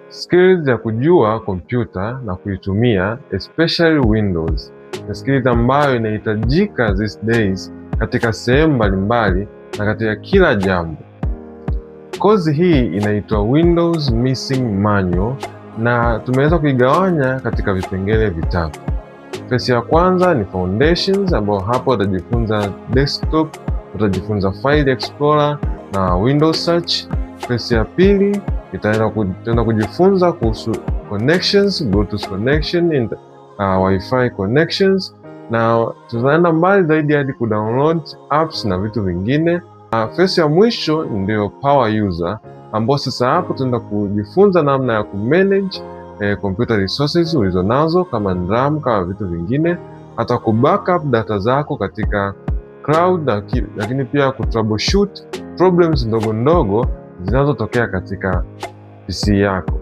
skills ya kujua kompyuta na kuitumia, especially Windows. Ni skills ambayo inahitajika these days katika sehemu mbalimbali na katika kila jambo. Kozi hii inaitwa Windows Missing Manual na tumeweza kuigawanya katika vipengele vitatu. Phase ya kwanza ni foundations, ambao hapo utajifunza desktop, utajifunza file explorer na Windows search. Phase ya pili itaenda kujifunza kuhusu connections, Bluetooth connection, Wi-Fi connections, na tutaenda mbali zaidi hadi kudownload apps na vitu vingine. Phase ya mwisho ndio power user, ambao sasa hapo tutaenda kujifunza namna ya kumanage computer resources ulizonazo kama RAM, kama vitu vingine, hata kubackup data zako katika cloud, lakini pia kutroubleshoot problems ndogo ndogo zinazotokea katika PC yako.